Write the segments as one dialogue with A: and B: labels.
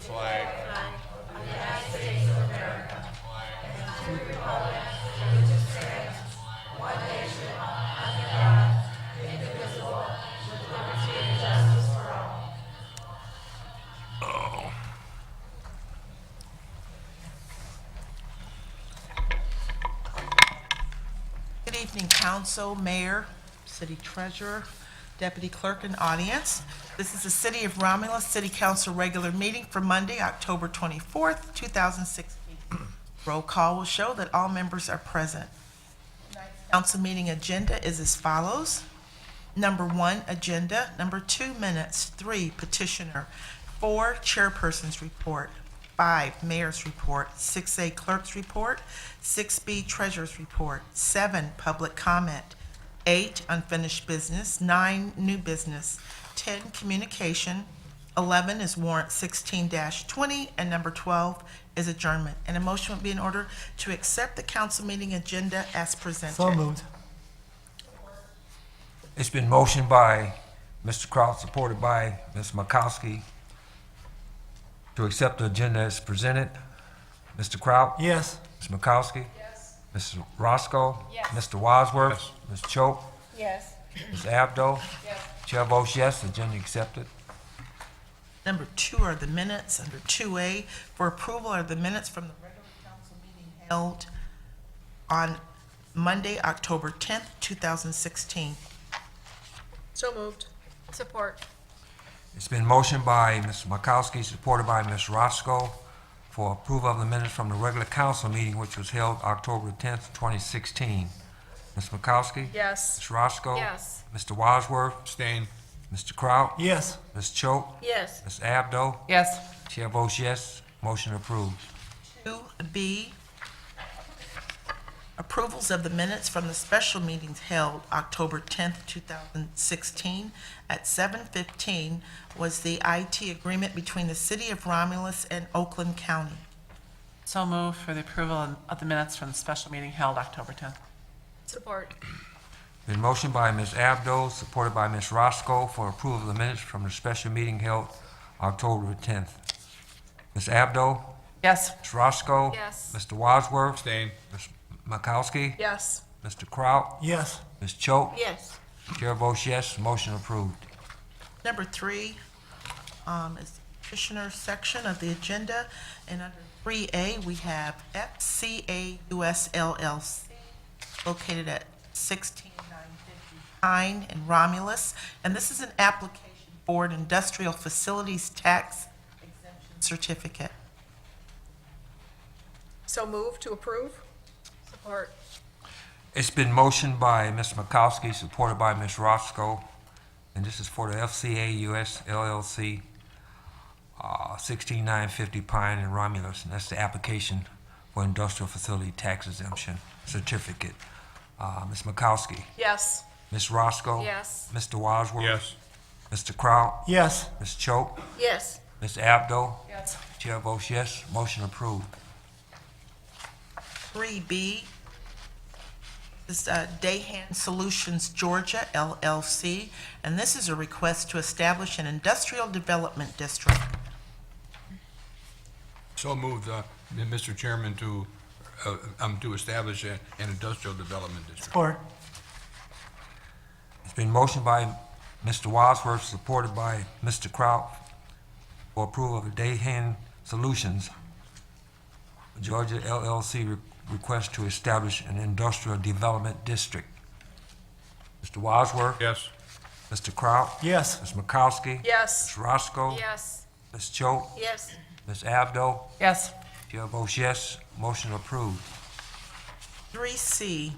A: flag
B: Good evening, council, mayor, city treasurer, deputy clerk, and audience. This is the City of Romulus City Council regular meeting for Monday, October 24th, 2016. Roll call will show that all members are present. Council meeting agenda is as follows. Number 1, agenda. Number 2, minutes. 3, petitioner. 4, chairperson's report. 5, mayor's report. 6A, clerk's report. 6B, treasurer's report. 7, public comment. 8, unfinished business. 9, new business. 10, communication. 11 is warrant 16-20, and number 12 is adjournment. And a motion would be in order to accept the council meeting agenda as presented.
C: So moved.
D: It's been motioned by Mr. Kraut, supported by Ms. Makowski, to accept the agenda as presented. Mr. Kraut?
C: Yes.
D: Ms. Makowski? Yes. Mr. Roscoe? Yes. Mr. Wadsworth?
A: Yes.
D: Ms. Choate?
B: Yes.
D: Ms. Abdo? Yes. Chair votes yes, agenda accepted.
B: Number 2 are the minutes. Under 2A, for approval are the minutes from the regular council meeting held on Monday, October 10th, 2016.
E: So moved. Support.
D: It's been motioned by Ms. Makowski, supported by Ms. Roscoe, for approval of the minutes from the regular council meeting which was held October 10th, 2016. Ms. Makowski?
E: Yes.
D: Ms. Roscoe?
E: Yes.
D: Mr. Wadsworth?
A: abstain.
D: Mr. Kraut?
C: Yes.
D: Ms. Choate?
E: Yes.
D: Ms. Abdo?
B: Yes.
D: Chair votes yes, motion approved.
B: 2B, approvals of the minutes from the special meetings held October 10th, 2016 at 7:15 was the IT agreement between the City of Romulus and Oakland County.
F: So moved for the approval of the minutes from the special meeting held October 10th.
E: Support.
D: Been motioned by Ms. Abdo, supported by Ms. Roscoe, for approval of the minutes from the special meeting held October 10th. Ms. Abdo?
F: Yes.
D: Ms. Roscoe?
E: Yes.
D: Mr. Wadsworth?
A: Abstain.
D: Ms. Makowski?
E: Yes.
D: Mr. Kraut?
C: Yes.
D: Ms. Choate?
E: Yes.
D: Chair votes yes, motion approved.
B: Number 3 is the petitioner section of the agenda, and under 3A, we have FCA US LLC, located at 16950 Pine in Romulus, and this is an application for an industrial facilities tax exemption certificate.
E: So moved to approve. Support.
D: It's been motioned by Ms. Makowski, supported by Ms. Roscoe, and this is for the FCA US LLC, 16950 Pine in Romulus, and that's the application for industrial facility tax exemption certificate. Ms. Makowski?
E: Yes.
D: Ms. Roscoe?
E: Yes.
D: Mr. Wadsworth?
A: Yes.
D: Mr. Kraut?
C: Yes.
D: Ms. Choate?
E: Yes.
D: Ms. Abdo?
F: Yes.
D: Chair votes yes, motion approved.
B: 3B is Dayhan Solutions Georgia LLC, and this is a request to establish an industrial development district.
A: So moved, Mr. Chairman, to establish an industrial development district.
C: Support.
D: It's been motioned by Mr. Wadsworth, supported by Mr. Kraut, for approval of the Dayhan Solutions Georgia LLC request to establish an industrial development district. Mr. Wadsworth?
A: Yes.
D: Mr. Kraut?
C: Yes.
D: Ms. Makowski?
E: Yes.
D: Ms. Roscoe?
E: Yes.
D: Ms. Choate?
E: Yes.
D: Ms. Abdo?
F: Yes.
D: Chair votes yes, motion approved.
B: 3C,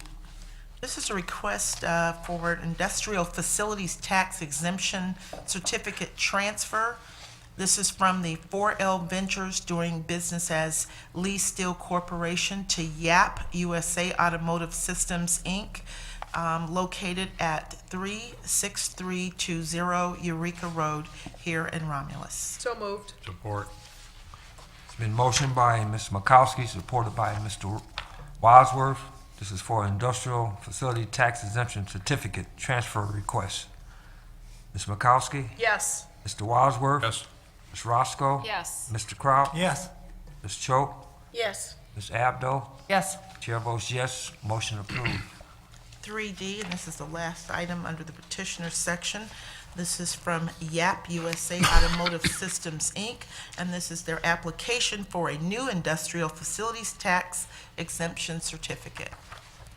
B: this is a request for an industrial facilities tax exemption certificate transfer. This is from the 4L Ventures doing business as Lee Steel Corporation to YAP USA Automotive Systems, Inc., located at 36320 Eureka Road here in Romulus.
E: So moved.
A: Support.
D: It's been motioned by Ms. Makowski, supported by Mr. Wadsworth. This is for industrial facility tax exemption certificate transfer request. Ms. Makowski?
E: Yes.
D: Mr. Wadsworth?
A: Yes.
D: Ms. Roscoe?
E: Yes.
D: Mr. Kraut?
C: Yes.
D: Ms. Choate?
E: Yes.
D: Ms. Abdo?
F: Yes.
D: Chair votes yes, motion approved.
B: 3D, and this is the last item under the petitioner section. This is from YAP USA Automotive Systems, Inc., and this is their application for a new industrial facilities tax exemption certificate.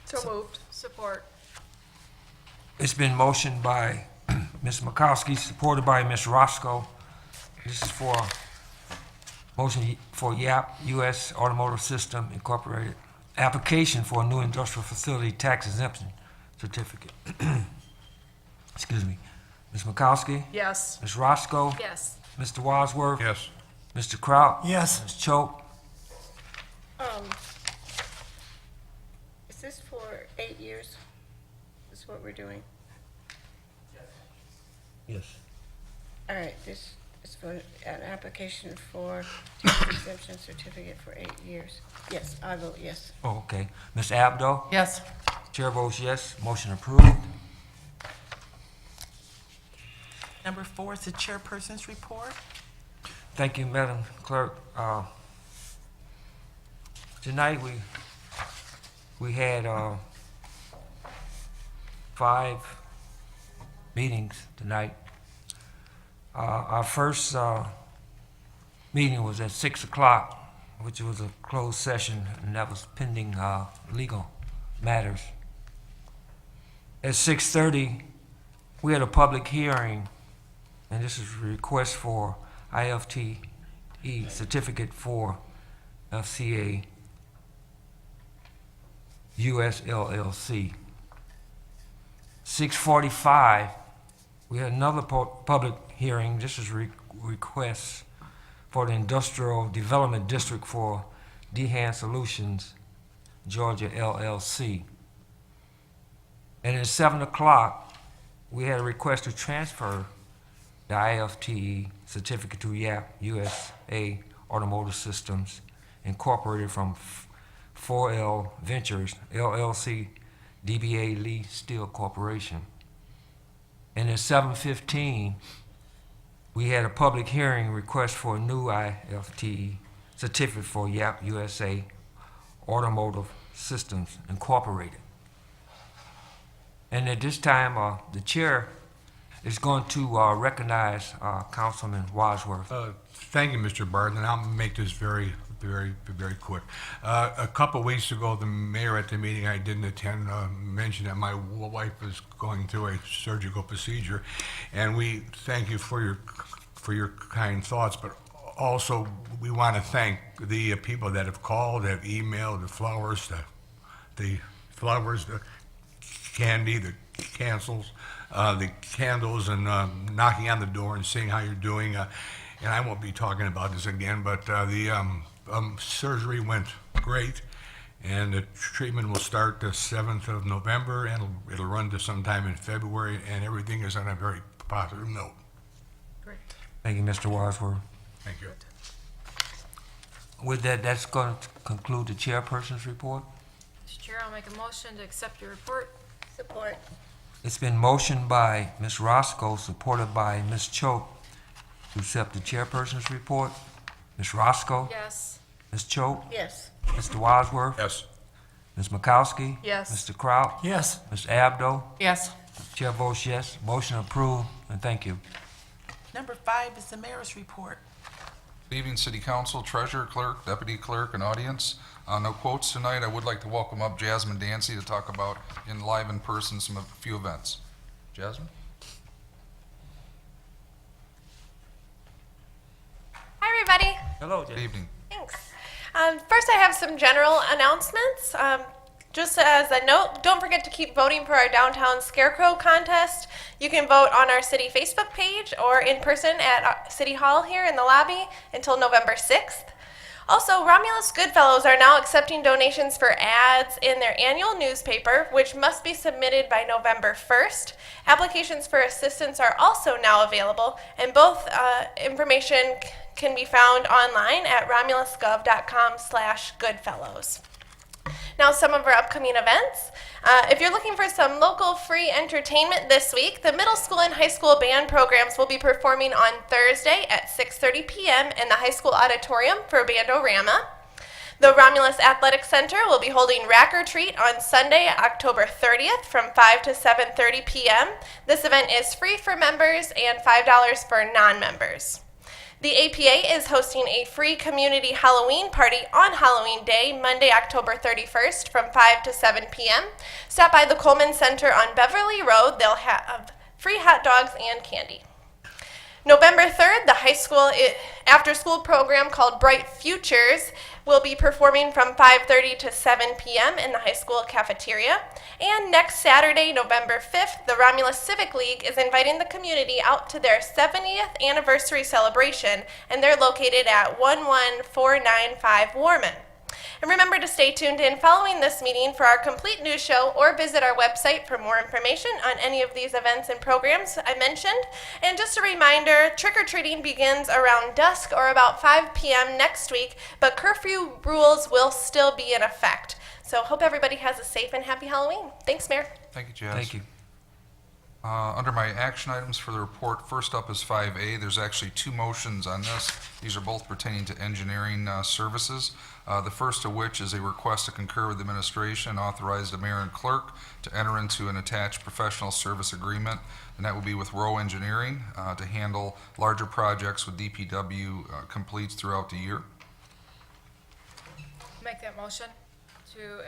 E: So moved. Support.
D: It's been motioned by Ms. Makowski, supported by Ms. Roscoe. This is for motion for YAP US Automotive System Incorporated, application for a new industrial facility tax exemption certificate. Excuse me. Ms. Makowski?
E: Yes.
D: Ms. Roscoe?
E: Yes.
D: Mr. Wadsworth?
A: Yes.
D: Mr. Kraut?
C: Yes.
D: Ms. Choate?
G: Is this for 8 years? Is this what we're doing?
D: Yes.
G: All right, this is for an application for tax exemption certificate for 8 years. Yes, I vote yes.
D: Oh, okay. Ms. Abdo?
F: Yes.
D: Chair votes yes, motion approved.
B: Number 4 is the chairperson's report.
D: Thank you, Madam Clerk. Tonight, we had 5 meetings tonight. Our first meeting was at 6 o'clock, which was a closed session, and that was pending legal matters. At 6:30, we had a public hearing, and this is a request for IFTE certificate for FCA US LLC. 6:45, we had another public hearing. This is request for the Industrial Development District for Dehan Solutions, Georgia LLC. And at 7 o'clock, we had a request to transfer the IFTE certificate to YAP USA Automotive Systems Incorporated from 4L Ventures LLC, DBA Lee Steel Corporation. And at 7:15, we had a public hearing request for a new IFTE certificate for YAP USA Automotive Systems Incorporated. And at this time, the chair is going to recognize Councilman Wadsworth.
A: Thank you, Mr. Barton, and I'll make this very quick. A couple weeks ago, the mayor at the meeting I didn't attend mentioned that my wife was going through a surgical procedure, and we thank you for your kind thoughts, but also we want to thank the people that have called, have emailed, the flowers, the candy, the cancels, the candles, and knocking on the door and seeing how you're doing. And I won't be talking about this again, but the surgery went great, and the treatment will start the 7th of November, and it'll run to sometime in February, and everything is on a very positive note.
E: Great.
D: Thank you, Mr. Wadsworth.
A: Thank you.
D: With that, that's going to conclude the chairperson's report.
E: Mr. Chair, I'll make a motion to accept your report.
G: Support.
D: It's been motioned by Ms. Roscoe, supported by Ms. Choate, to accept the chairperson's report. Ms. Roscoe?
E: Yes.
D: Ms. Choate?
G: Yes.
D: Mr. Wadsworth?
A: Yes.
D: Ms. Makowski?
E: Yes.
D: Mr. Kraut?
C: Yes.
D: Ms. Abdo?
F: Yes.
D: Chair votes yes, motion approved, and thank you.
B: Number 5 is the mayor's report.
H: Good evening, City Council, Treasurer, Clerk, Deputy Clerk, and audience. No quotes tonight. I would like to welcome up Jasmine Dancy to talk about live in person a few events. Jasmine?
I: Hi, everybody.
D: Hello,
H: Good evening.
I: Thanks. First, I have some general announcements. Just as a note, don't forget to keep voting for our Downtown Scarecrow contest. You can vote on our city Facebook page or in person at City Hall here in the lobby until November 6th. Also, Romulus Goodfellows are now accepting donations for ads in their annual newspaper, which must be submitted by November 1st. Applications for assistance are also now available, and both information can be found online at romulusgov.com/goodfellows. Now, some of our upcoming events. If you're looking for some local free entertainment this week, the middle school and high school band programs will be performing on Thursday at 6:30 p.m. in the high school auditorium for Bandorama. The Romulus Athletic Center will be holding Rack or Treat on Sunday, October 30th from 5 to 7:30 p.m. This event is free for members and $5 for non-members. The APA is hosting a free community Halloween party on Halloween Day, Monday, October 31st from 5 to 7 p.m. Stop by the Coleman Center on Beverly Road. They'll have free hot dogs and candy. November 3rd, the high school after-school program called Bright Futures will be performing from 5:30 to 7 p.m. in the high school cafeteria. And next Saturday, November 5th, the Romulus Civic League is inviting the community out to their 70th anniversary celebration, and they're located at 11495 Warman. And remember to stay tuned in following this meeting for our complete news show, or visit our website for more information on any of these events and programs I mentioned. And just a reminder, trick-or-treating begins around dusk or about 5 p.m. next week, but curfew rules will still be in effect. So hope everybody has a safe and happy Halloween. Thanks, Mayor.
H: Thank you, Jazz.
D: Thank you.
H: Under my action items for the report, first up is 5A. There's actually two motions on this. These are both pertaining to engineering services. The first of which is a request to concur with the administration and authorize the mayor and clerk to enter into an attached professional service agreement, and that will be with Rowe Engineering to handle larger projects with DPW completes throughout the year.
E: Make that motion to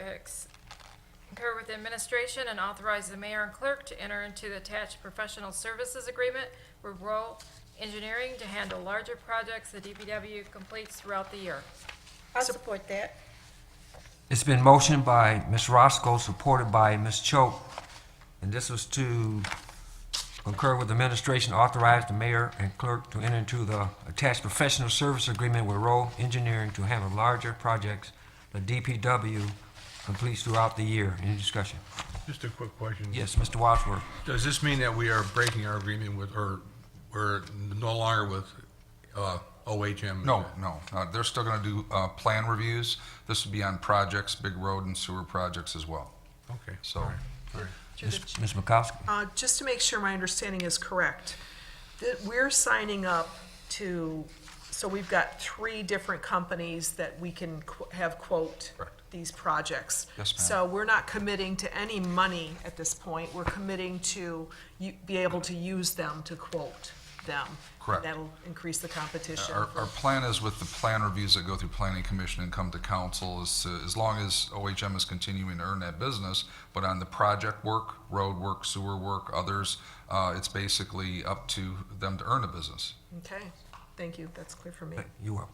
E: concur with the administration and authorize the mayor and clerk to enter into the attached professional services agreement with Rowe Engineering to handle larger projects the DPW completes throughout the year.
G: I'll support that.
D: It's been motioned by Ms. Roscoe, supported by Ms. Choate, and this was to concur with the administration, authorize the mayor and clerk to enter into the attached professional service agreement with Rowe Engineering to handle larger projects the DPW completes throughout the year. Any discussion?
A: Just a quick question.
D: Yes, Mr. Wadsworth.
A: Does this mean that we are breaking our agreement with, or we're no longer with OHM?
H: No. They're still going to do plan reviews. This would be on projects, big road and sewer projects as well.
A: Okay.
H: So-
A: all right.
D: Ms. Makowski.
C: Just to make sure my understanding is correct, that we're signing up to, so we've got 3 different companies that we can have quote
H: Correct.
C: these projects.
H: Yes, ma'am.
C: So we're not committing to any money at this point. We're committing to be able to use them to quote them.
H: Correct.
C: That'll increase the competition.
H: Our plan is with the plan reviews that go through planning commission and come to council is to, as long as OHM is continuing to earn that business, but on the project work, road work, sewer work, others, it's basically up to them to earn a business.
C: Okay, thank you. That's clear for me.
D: You up.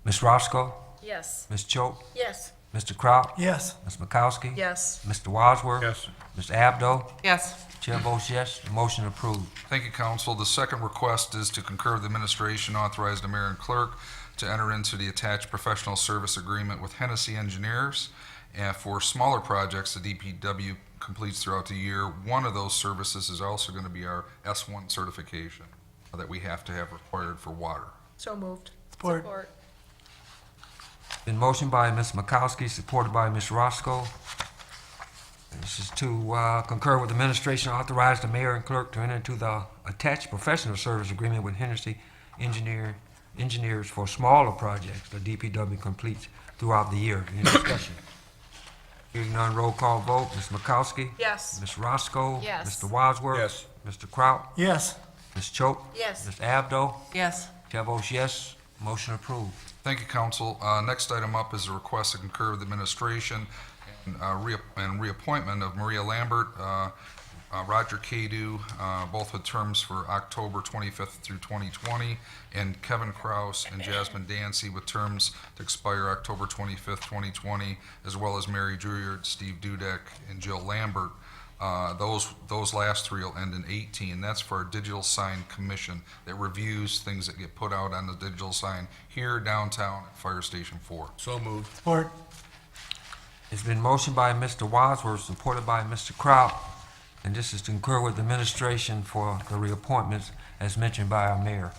D: Ms. Roscoe,
E: Yes.
D: Ms. Choate,
G: Yes.
D: Mr. Kraut,
C: Yes.
D: Ms. Makowski.
C: Yes.
D: Mr. Wadsworth.
A: Yes.
D: Ms. Abdo.
F: Yes.
D: Chair votes yes, the motion approved.
H: Thank you, council. The second request is to concur with the administration, authorize the mayor and clerk to enter into the attached professional service agreement with Hennessy Engineers and for smaller projects the DPW completes throughout the year. One of those services is also going to be our S1 certification that we have to have required for water.
C: So moved.
E: Support.
D: Been motioned by Ms. Makowski, supported by Ms. Roscoe. This is to concur with the administration, authorize the mayor and clerk to enter into the attached professional service agreement with Hennessy Engineers for smaller projects the DPW completes throughout the year. Any discussion? Hearing none, roll call vote. Ms. Makowski?
C: Yes.
D: Ms. Roscoe?
E: Yes.
D: Mr. Wadsworth?
A: Yes.
D: Mr. Kraut?
C: Yes.
D: Ms. Choate?
G: Yes.
D: Ms. Abdo?
F: Yes.
D: Chair votes yes, motion approved.
H: Thank you, council. Next item up is a request to concur with the administration and reappointment of Maria Lambert, Roger Cadu, both with terms for October 25th through 2020, and Kevin Kraus and Jasmine Dancy with terms to expire October 25th, 2020, as well as Mary Druryard, Steve Dudek, and Jill Lambert. Those last 3 will end in 18. That's for our digital sign commission that reviews things that get put out on the digital sign here downtown at Fire Station 4.
A: So moved.
C: Support.
D: It's been motioned by Mr. Wadsworth, supported by Mr. Kraut, and this is to concur with the administration for the reappointments as mentioned by our mayor.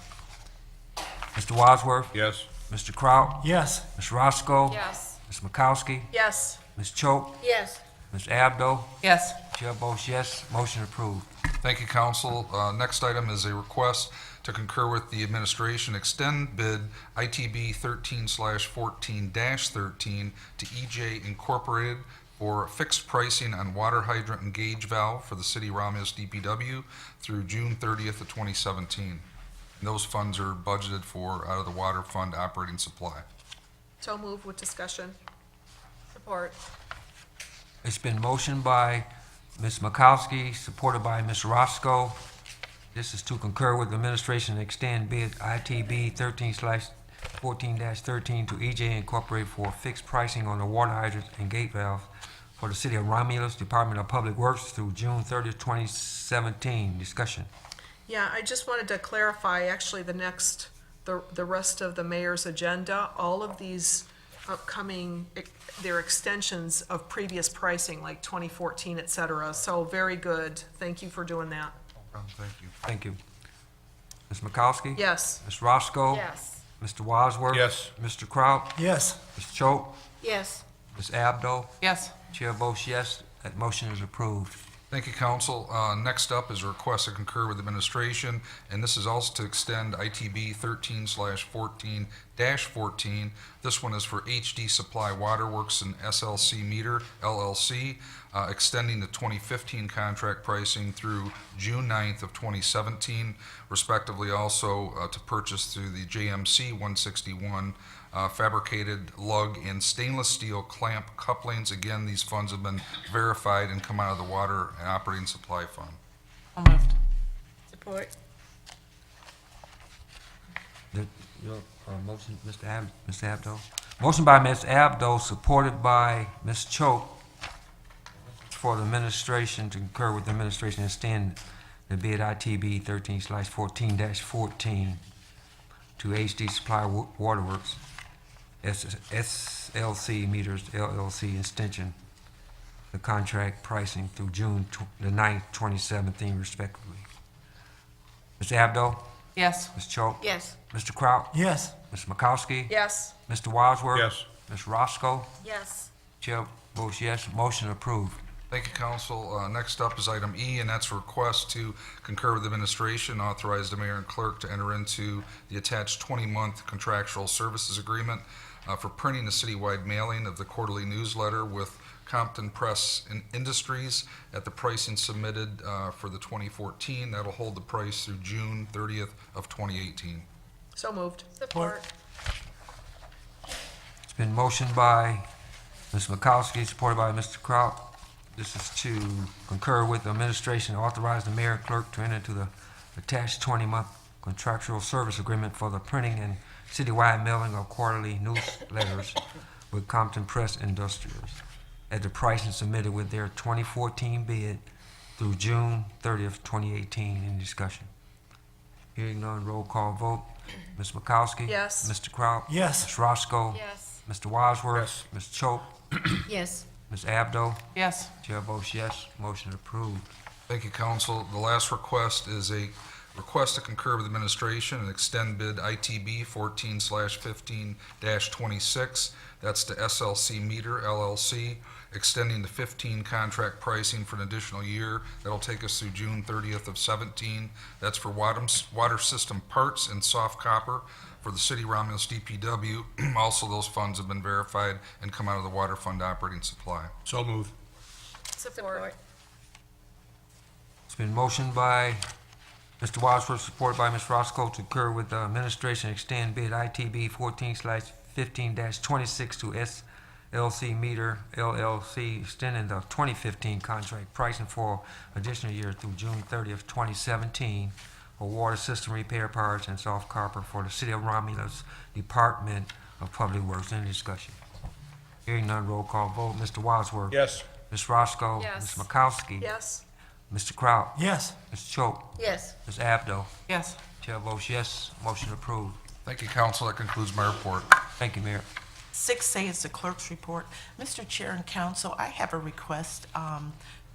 D: Mr. Wadsworth?
A: Yes.
D: Mr. Kraut?
C: Yes.
D: Ms. Roscoe?
E: Yes.
D: Ms. Makowski,
C: Yes.
D: Ms. Choate,
G: Yes.
D: Ms. Abdo,
F: Yes.
D: Chair votes yes, motion approved.
H: Thank you, council. Next item is a request to concur with the administration, extend bid ITB 13/14-13 to EJ Incorporated for fixed pricing on water hydrant and gauge valve for the city of Romulus DPW through June 30th of 2017. And those funds are budgeted for out of the water fund operating supply.
C: So moved with discussion.
E: Support.
D: It's been motioned by Ms. Makowski, supported by Ms. Roscoe. This is to concur with the administration and extend bid ITB 13/14-13 to EJ Incorporated for fixed pricing on the water hydrant and gate valve for the city of Romulus Department of Public Works through June 30th, 2017. Discussion.
C: Yeah, I just wanted to clarify, actually, the rest of the mayor's agenda, all of these upcoming, they're extensions of previous pricing, like 2014, et cetera. So very good. Thank you for doing that.
H: Thank you.
D: Thank you. Ms. Makowski?
C: Yes.
D: Ms. Roscoe?
E: Yes.
D: Mr. Wadsworth?
A: Yes.
D: Mr. Kraut?
A: Yes.
D: Ms. Choate?
G: Yes.
D: Ms. Abdo?
F: Yes.
D: Chair votes yes, that motion is approved.
H: Thank you, council. Next up is a request to concur with administration, and this is also to extend ITB 13/14-14. This one is for HD Supply Waterworks and SLC Meter LLC, extending the 2015 contract pricing through June 9th of 2017, respectively also to purchase through the JMC 161 fabricated lug and stainless steel clamp couplings. Again, these funds have been verified and come out of the water and operating supply fund.
F: So moved.
G: Support.
D: Your motion, Mr. Abdo? Motion by Ms. Abdo, supported by Ms. Choate, for the administration to concur with the administration and extend the bid ITB 13/14-14 to HD Supply Waterworks, SLC Meters LLC extension, the contract pricing through June the 9th, 2017 respectively. Ms. Abdo?
F: Yes.
D: Ms. Choate?
G: Yes.
D: Mr. Kraut?
A: Yes.
D: Ms. Makowski?
C: Yes.
D: Mr. Wadsworth?
A: Yes.
D: Ms. Roscoe?
E: Yes.
D: Chair votes yes, motion approved.
H: Thank you, council. Next up is item E, and that's a request to concur with administration, authorize the mayor and clerk to enter into the attached 20-month contractual services agreement for printing a citywide mailing of the quarterly newsletter with Compton Press Industries at the pricing submitted for the 2014. That'll hold the price through June 30th of 2018.
C: So moved.
E: Support.
D: It's been motioned by Ms. Makowski, supported by Mr. Kraut. This is to concur with the administration, authorize the mayor and clerk to enter into the attached 20-month contractual service agreement for the printing and citywide mailing of quarterly newsletters with Compton Press Industries at the pricing submitted with their 2014 bid through June 30th, 2018. In discussion. Hearing none, roll call vote. Ms. Makowski?
C: Yes.
D: Mr. Kraut?
A: Yes.
D: Ms. Roscoe?
E: Yes.
D: Mr. Wadsworth? Ms. Choate?
G: Yes.
D: Ms. Abdo?
F: Yes.
D: Chair votes yes, motion approved.
H: Thank you, council. The last request is a request to concur with administration and extend bid ITB 14/15-26. That's to SLC Meter LLC, extending the 15 contract pricing for an additional year. That'll take us through June 30th of 17. That's for water system parts and soft copper for the city of Romulus DPW. Also, those funds have been verified and come out of the water fund operating supply.
A: So moved.
E: Support.
D: It's been motioned by Mr. Wadsworth, supported by Ms. Roscoe, to concur with the administration and extend bid ITB 14/15-26 to SLC Meter LLC, extending the 2015 contract pricing for additional year through June 30th, 2017 for water system repair parts and soft copper for the city of Romulus Department of Public Works. Any discussion? Hearing none, roll call vote. Mr. Wadsworth?
A: Yes.
D: Ms. Roscoe?
E: Yes.
D: Ms. Makowski?
C: Yes.
D: Mr. Kraut?
A: Yes.
D: Ms. Choate?
G: Yes.
D: Ms. Abdo?
F: Yes.
D: Chair votes yes, motion approved.
H: Thank you, council. That concludes my report.
D: Thank you, Mayor.
B: 6A is the clerk's report. Mr. Chair and council, I have a request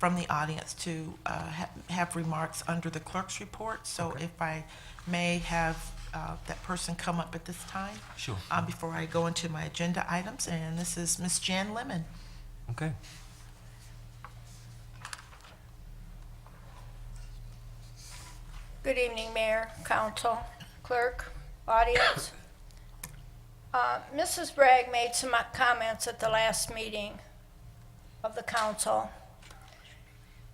B: from the audience to have remarks under the clerk's report. So if I may have that person come up at this time.
D: Sure.
B: Before I go into my agenda items, and this is Ms. Jan Lemon.
D: Okay.
J: Good evening, Mayor, Council, Clerk, audience. Mrs. Bragg made some comments at the last meeting of the council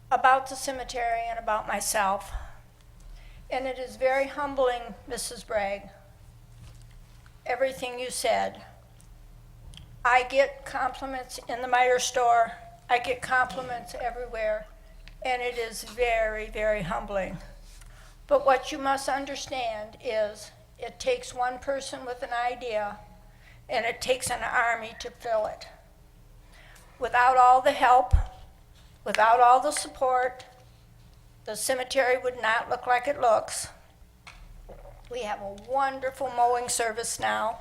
J: about the cemetery and about myself. And it is very humbling, Mrs. Bragg, everything you said. I get compliments in the Meyer store, I get compliments everywhere, and it is very, very humbling. But what you must understand is it takes one person with an idea, and it takes an army to fill it. Without all the help, without all the support, the cemetery would not look like it looks. We have a wonderful mowing service now,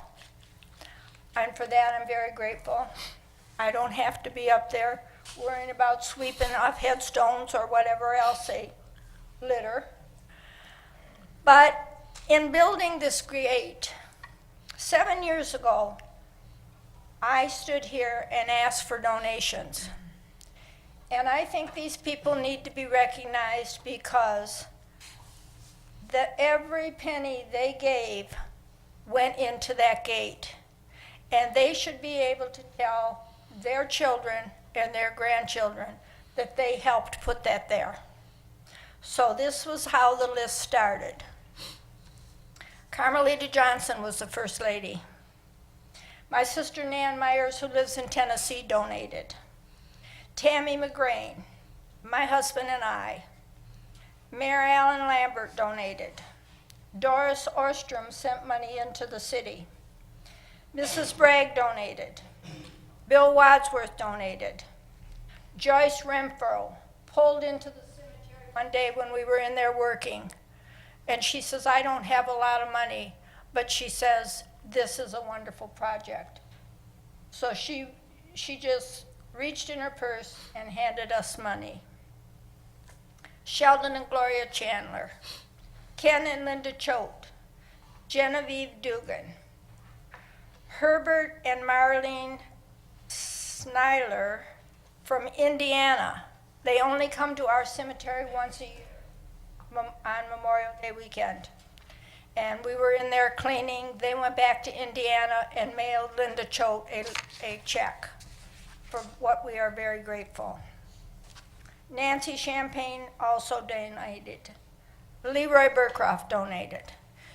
J: and for that I'm very grateful. I don't have to be up there worrying about sweeping off headstones or whatever else they litter. But in building this grate, 7 years ago, I stood here and asked for donations. And I think these people need to be recognized because every penny they gave went into that gate. And they should be able to tell their children and their grandchildren that they helped put that there. So this was how the list started. Carmelita Johnson was the first lady. My sister Nan Myers, who lives in Tennessee, donated. Tammy McGrain, my husband and I. Mary Ellen Lambert donated. Doris Orstrom sent money into the city. Mrs. Bragg donated. Bill Wadsworth donated. Joyce Renfro pulled into the cemetery one day when we were in there working. And she says, I don't have a lot of money, but she says, this is a wonderful project. So she just reached in her purse and handed us money. Sheldon and Gloria Chandler, Ken and Linda Choate, Genevieve Dugan, Herbert and Marlene Snyler from Indiana. They only come to our cemetery once a year on Memorial Day weekend. And we were in there cleaning. They went back to Indiana and mailed Linda Choate a check, for what we are very grateful. Nancy Champagne also donated. Leroy Burcroft donated.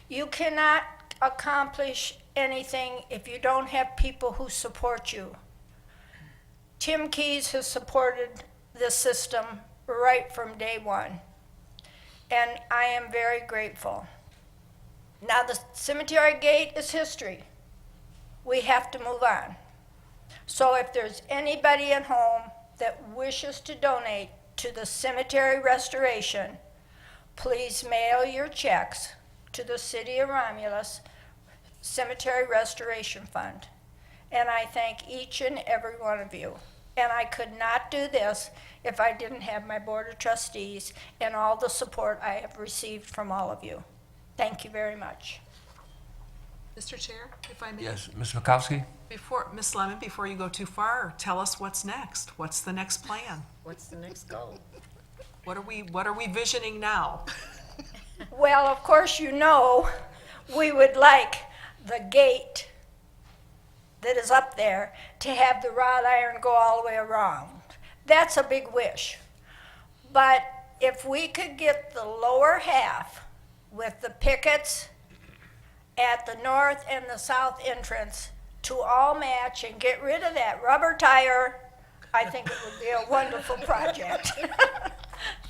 J: You cannot accomplish anything if you don't have people who support you. Tim Keyes has supported this system right from day one, and I am very grateful. Now the cemetery gate is history. We have to move on. So if there's anybody at home that wishes to donate to the cemetery restoration, please mail your checks to the City of Romulus Cemetery Restoration Fund. And I thank each and every one of you. And I could not do this if I didn't have my Board of Trustees and all the support I have received from all of you. Thank you very much.
C: Mr. Chair, if I may?
D: Yes, Ms. Makowski?
C: Ms. Lemon, before you go too far, tell us what's next. What's the next plan?
G: What's the next goal?
C: What are we visioning now?
J: Well, of course, you know, we would like the gate that is up there to have the wrought iron go all the way around. That's a big wish. But if we could get the lower half with the pickets at the north and the south entrance to all match and get rid of that rubber tire, I think it would be a wonderful project.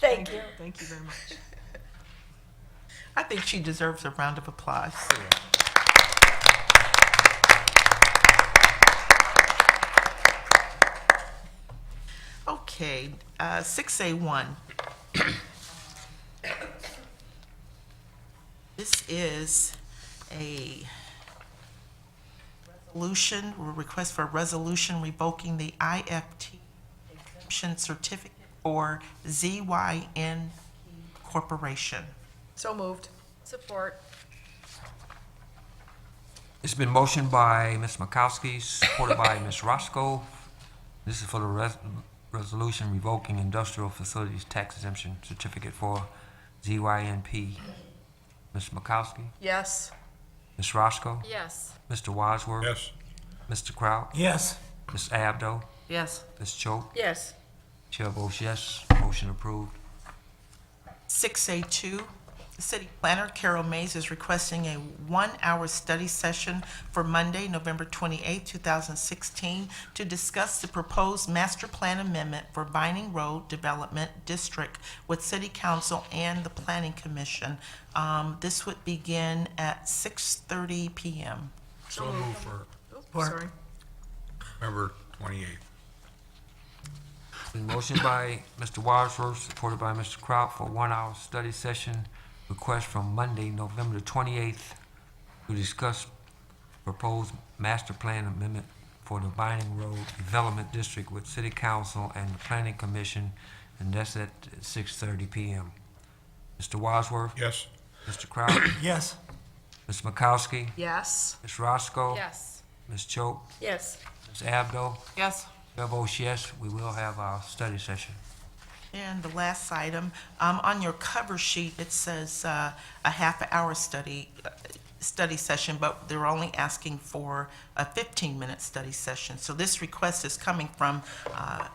J: Thank you.
C: Thank you very much.
B: I think she deserves a round of applause. Okay, 6A1. This is a request for a resolution revoking the IFT exemption certificate for ZYN Corporation.
C: So moved.
E: Support.
D: It's been motioned by Ms. Makowski, supported by Ms. Roscoe. This is for the resolution revoking industrial facilities tax exemption certificate for ZYNP. Ms. Makowski,
C: Yes.
D: Ms. Roscoe,
E: Yes.
D: Mr. Wadsworth.
A: Yes.
D: Mr. Kraut,
F: Yes.
D: Ms. Abdo,
F: Yes.
D: Ms. Choate.
G: Yes.
D: Chair votes yes, motion approved.
B: 6A2, the city planner, Carol Mays, is requesting a 1-hour study session for Monday, November 28, 2016, to discuss the proposed master plan amendment for Vining Road Development District with City Council and the Planning Commission. This would begin at 6:30 p.m.
A: So move for
C: Oh, sorry.
A: November 28th.
D: Been motioned by Mr. Wadsworth, supported by Mr. Kraut for a 1-hour study session request from Monday, November the 28th, to discuss proposed master plan amendment for the Vining Road Development District with City Council and the Planning Commission, and that's at 6:30 p.m. Mr. Wadsworth,
A: Yes.
D: Mr. Kraut,
F: Yes.
D: Ms. Makowski,
C: Yes.
D: Ms. Roscoe,
E: Yes.
D: Ms. Choate,
G: Yes.
D: Ms. Abdo.
F: Yes.
D: Chair votes yes, we will have our study session.
B: And the last item, on your cover sheet, it says a half-hour study session, but they're only asking for a 15-minute study session. So this request is coming from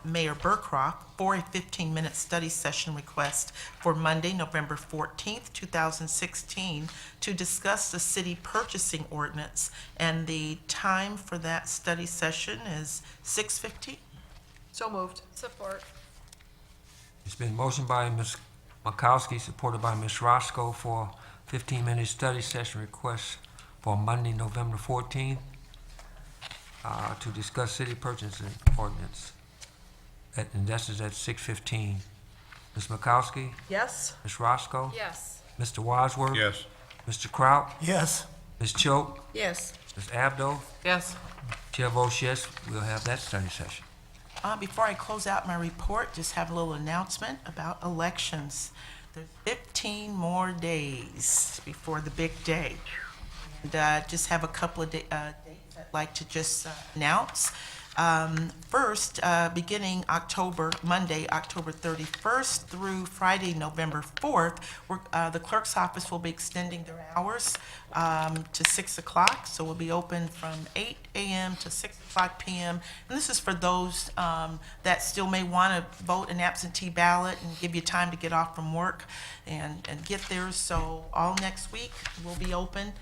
B: Mayor Burcroft for a 15-minute study session request for Monday, November 14th, 2016, to discuss the city purchasing ordinance. And the time for that study session is 6:15.
C: So moved.
E: Support.
D: It's been motioned by Ms. Makowski, supported by Ms. Roscoe, for 15-minute study session request for Monday, November 14th, to discuss city purchasing ordinance. And this is at 6:15. Ms. Makowski,
C: Yes.
D: Ms. Roscoe,
E: Yes.
D: Mr. Wadsworth,
A: Yes.
D: Mr. Kraut,
F: Yes.
D: Ms. Choate,
G: Yes.
D: Ms. Abdo.
F: Yes.
D: Chair votes yes, we'll have that study session.
B: Before I close out my report, just have a little announcement about elections. There's 15 more days before the big day. And just have a couple of dates I'd like to just announce. First, beginning Monday, October 31st through Friday, November 4th, the clerk's office will be extending their hours to 6 o'clock. So we'll be open from 8 a.m. to 6 o'clock p.m. And this is for those that still may want to vote an absentee ballot and give you time to get off from work and get there. So all next week will be open.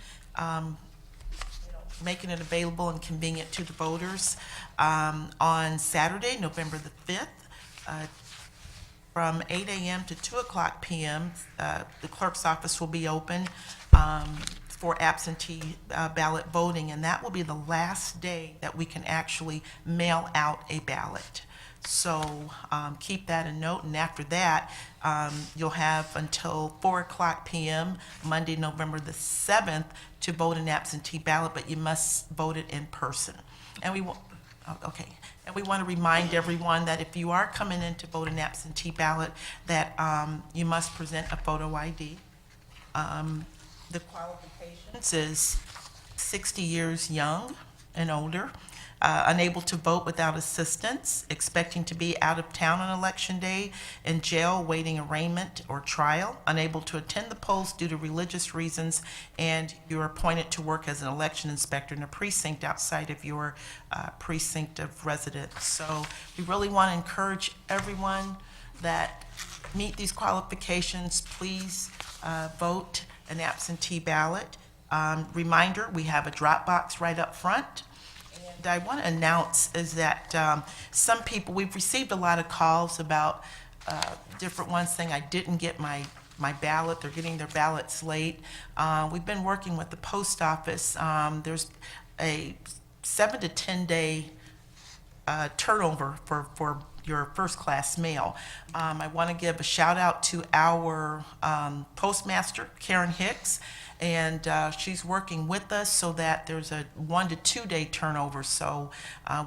B: Making it available and convenient to the voters. On Saturday, November the 5th, from 8 a.m. to 2 o'clock p.m., the clerk's office will be open for absentee ballot voting, and that will be the last day that we can actually mail out a ballot. So keep that in note, and after that, you'll have until 4 o'clock p.m., Monday, November the 7th, to vote an absentee ballot, but you must vote it in person. And we want to remind everyone that if you are coming in to vote an absentee ballot, that you must present a photo ID. The qualifications is 60 years young and older, unable to vote without assistance, expecting to be out of town on election day, in jail waiting arraignment or trial, unable to attend the polls due to religious reasons, and you're appointed to work as an election inspector in a precinct outside of your precinct of residence. So we really want to encourage everyone that meet these qualifications, please vote an absentee ballot. Reminder, we have a drop box right up front. And I want to announce is that some people, we've received a lot of calls about different ones saying, I didn't get my ballot, they're getting their ballots late. We've been working with the post office. There's a 7 to 10 day turnover for your first-class mail. I want to give a shout-out to our postmaster, Karen Hicks, and she's working with us so that there's a 1 to 2 day turnover. So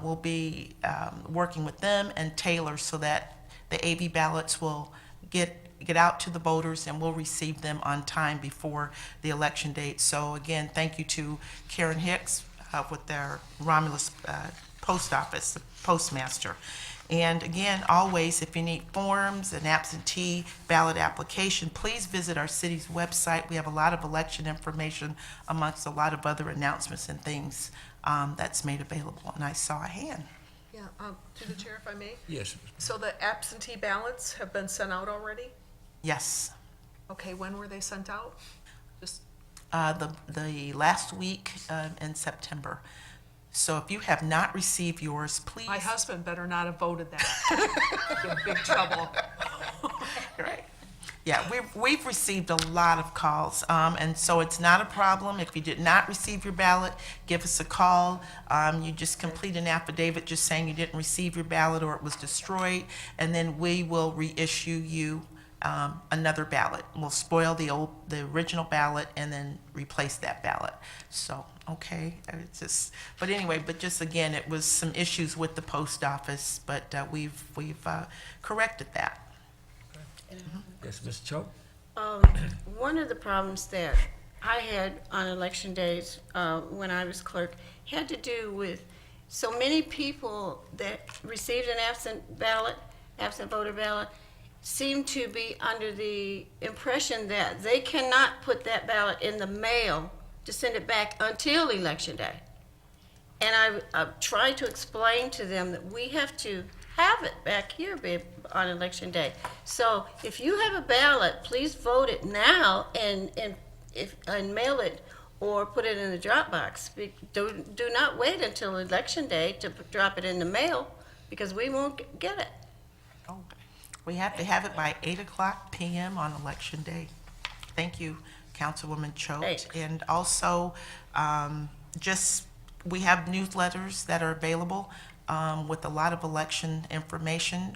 B: we'll be working with them and Taylor so that the AV ballots will get out to the voters, and we'll receive them on time before the election date. So again, thank you to Karen Hicks with their Romulus post office, the postmaster. And again, always, if you need forms, an absentee ballot application, please visit our city's website. We have a lot of election information amongst a lot of other announcements and things that's made available. And I saw a hand.
C: Yeah, to the chair, if I may.
D: Yes.
C: So the absentee ballots have been sent out already?
B: Yes.
C: Okay, when were they sent out? Just,
B: The last week in September. So if you have not received yours, please.
C: my husband better not have voted that. Be in big trouble.
B: Right. Yeah, we've received a lot of calls, and so it's not a problem. If you did not receive your ballot, give us a call. You just complete an affidavit just saying you didn't receive your ballot or it was destroyed, and then we will reissue you another ballot. We'll spoil the original ballot and then replace that ballot. So, okay, it's just, but anyway, but just again, it was some issues with the post office, but we've corrected that.
D: Yes, Mr. Choate?
G: One of the problems that I had on election days when I was clerk had to do with so many people that received an absent voter ballot, seem to be under the impression that they cannot put that ballot in the mail to send it back until election day. And I've tried to explain to them that we have to have it back here on election day. So if you have a ballot, please vote it now and mail it or put it in the drop box. Do not wait until election day to drop it in the mail, because we won't get it.
B: We have to have it by 8:00 p.m. on election day. Thank you, Councilwoman Choate.
G: Thanks.
B: And also, we have newsletters that are available with a lot of election information.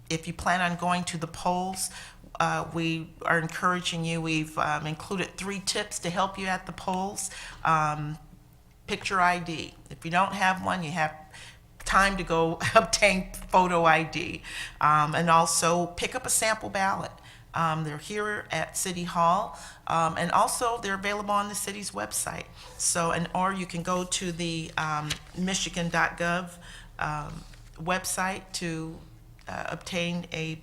B: If you plan on going to the polls, we are encouraging you. We've included 3 tips to help you at the polls. Picture ID. If you don't have one, you have time to go obtain photo ID. And also pick up a sample ballot. They're here at City Hall, and also they're available on the city's website. So, or you can go to the Michigan.gov website to obtain a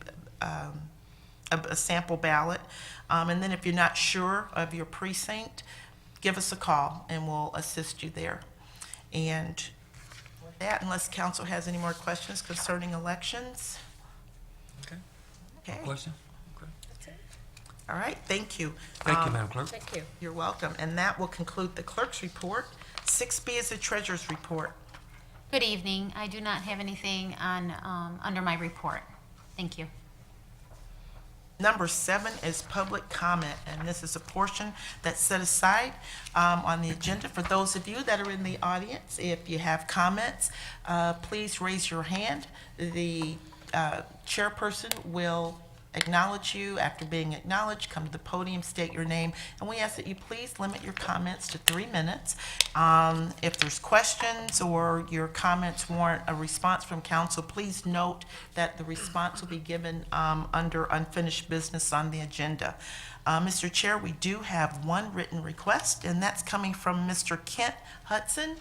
B: sample ballot. And then if you're not sure of your precinct, give us a call and we'll assist you there. And with that, unless council has any more questions concerning elections.
D: Okay.
B: Okay,
D: Question? Okay.
B: all right, thank you.
D: Thank you, Madam Clerk.
G: Thank you.
B: You're welcome. And that will conclude the clerk's report. 6B is the treasurer's report.
K: Good evening. I do not have anything on, under my report. Thank you.
B: Number 7 is public comment, and this is a portion that's set aside on the agenda for those of you that are in the audience. If you have comments, please raise your hand. The chairperson will acknowledge you. After being acknowledged, come to the podium, state your name, and we ask that you please limit your comments to 3 minutes. If there's questions or your comments warrant a response from council, please note that the response will be given under unfinished business on the agenda. Mr. Chair, we do have one written request, and that's coming from Mr. Kent Hudson.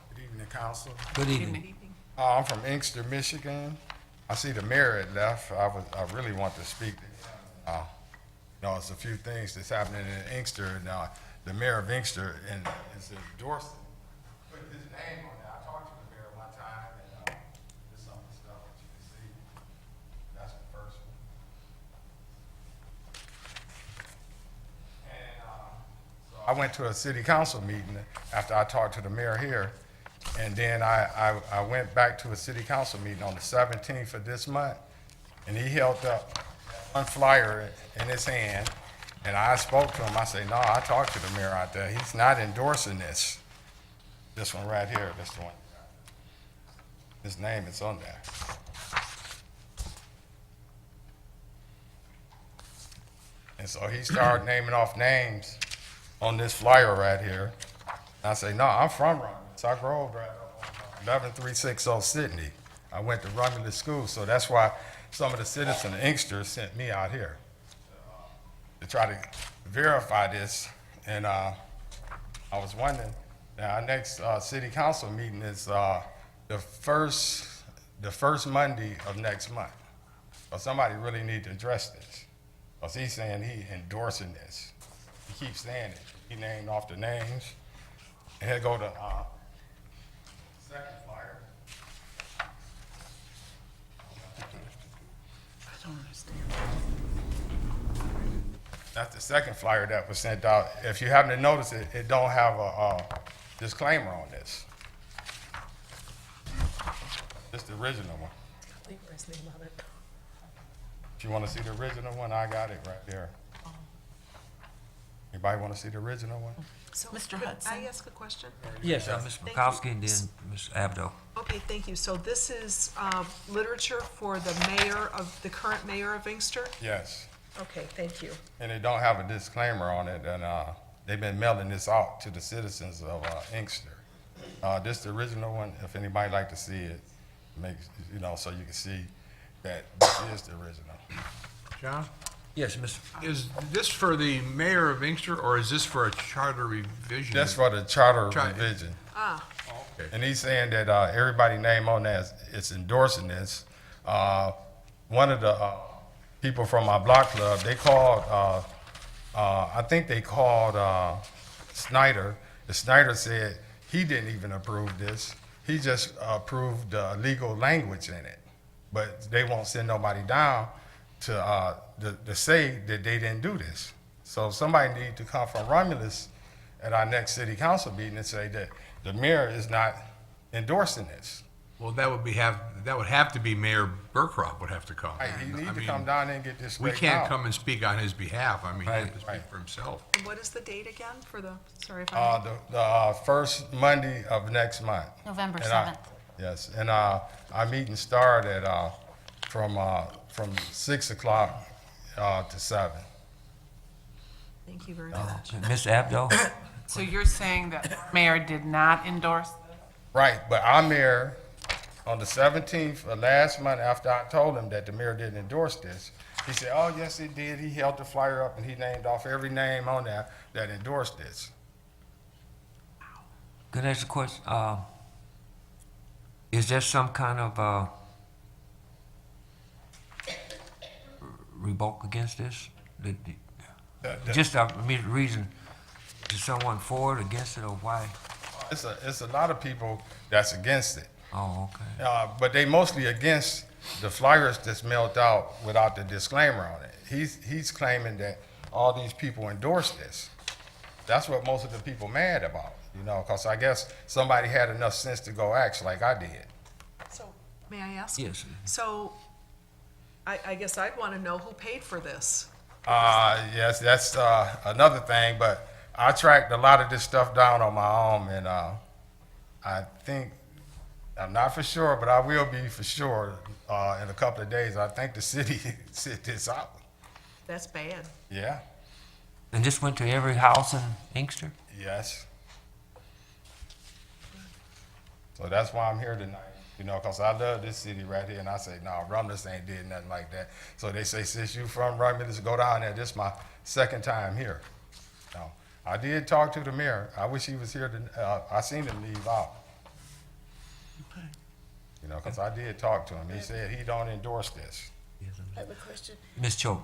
L: Good evening, council.
D: Good evening.
L: I'm from Inkster, Michigan. I see the mayor had left. I really want to speak. It's a few things that's happening in Inkster, and the mayor of Inkster and is endorsing, put his name on there. I talked to the mayor one time, and there's some of the stuff that you can see. That's the first one. And so I went to a city council meeting after I talked to the mayor here. And then I went back to a city council meeting on the 17th of this month, and he held up one flyer in his hand, and I spoke to him. I said, no, I talked to the mayor out there. He's not endorsing this. This one right here, that's the one. His name is on there. And so he started naming off names on this flyer right here. And I say, no, I'm from Romulus. I grew up right up on 11360 Sydney. I went to Romulus School, so that's why some of the citizens of Inkster sent me out here to try to verify this. And I was wondering, now our next city council meeting is the first Monday of next month. But somebody really need to address this. Because he's saying he endorsing this. He keeps saying it. He named off the names. And he'll go to second flyer.
F: I don't understand.
L: That's the second flyer that was sent out. If you happen to notice it, it don't have a disclaimer on this. This is the original one.
C: His name on it.
L: If you want to see the original one, I got it right there. Anybody want to see the original one?
C: So,
B: Mr.
C: could
B: Hudson?
C: I ask a question?
D: Yes, Ms.
C: Thank
D: Bukowski
C: you.
D: and then Ms. Abdo.
C: Okay, thank you. So this is literature for the the current mayor of Inkster?
L: Yes.
C: Okay, thank you.
L: And they don't have a disclaimer on it, and they've been mailing this out to the citizens of Inkster. This is the original one. If anybody like to see it, so you can see that this is the original.
A: John,
D: Yes, Ms.
A: is this for the mayor of Inkster, or is this for a charter revision?
L: That's for the charter
A: Char-
L: revision.
A: Okay.
L: And he's saying that everybody name on that is endorsing this. One of the people from my block club, they called, I think they called Snyder. The Snyder said he didn't even approve this. He just approved legal language in it. But they won't send nobody down to say that they didn't do this. So somebody need to come from Romulus at our next city council meeting and say that the mayor is not endorsing this.
A: Well, that would have to be Mayor Burcroft would have to come.
L: Right, he
A: I
L: needs to
A: mean,
L: come down there and get this
A: We
L: straightened
A: can't
L: out.
A: come and speak on his behalf. I mean, he has to
L: Right,
A: speak
L: right.
A: for himself.
C: And what is the date again for the, sorry if I,
L: The first Monday of next month.
K: November
L: And
K: 7th.
L: Yes, and our meeting started from 6 o'clock to 7.
C: thank you very much.
D: Ms. Abdo?
F: So you're saying that mayor did not endorse this?
L: Right, but our mayor, on the 17th of last month, after I told him that the mayor didn't endorse this, he said, oh, yes, he did. He held the flyer up and he named off every name on there that endorsed this.
D: Can I ask a question? Is there some kind of revoke against this? Just a immediate reason, is someone for it, against it, or why?
L: It's a lot of people that's against it.
D: Oh, okay.
L: But they mostly against the flyers that's mailed out without the disclaimer on it. He's claiming that all these people endorsed this. That's what most of the people mad about, because I guess somebody had enough sense to go act like I did.
C: So, may I ask?
D: Yes.
C: So, I guess I'd want to know who paid for this.
L: Yes, that's another thing, but I tracked a lot of this stuff down on my own, and I think, I'm not for sure, but I will be for sure in a couple of days. I think the city sent this out.
C: That's bad.
L: Yeah,
D: And this went to every house in Inkster?
L: yes. So that's why I'm here tonight, because I love this city right here, and I say, no, Romulus ain't did nothing like that. So they say, since you from Romulus, go down there. This is my second time here. Now, I did talk to the mayor. I wish he was here. I seen him leave out. Because I did talk to him. He said he don't endorse this.
G: I have a question.
D: Ms. Choate?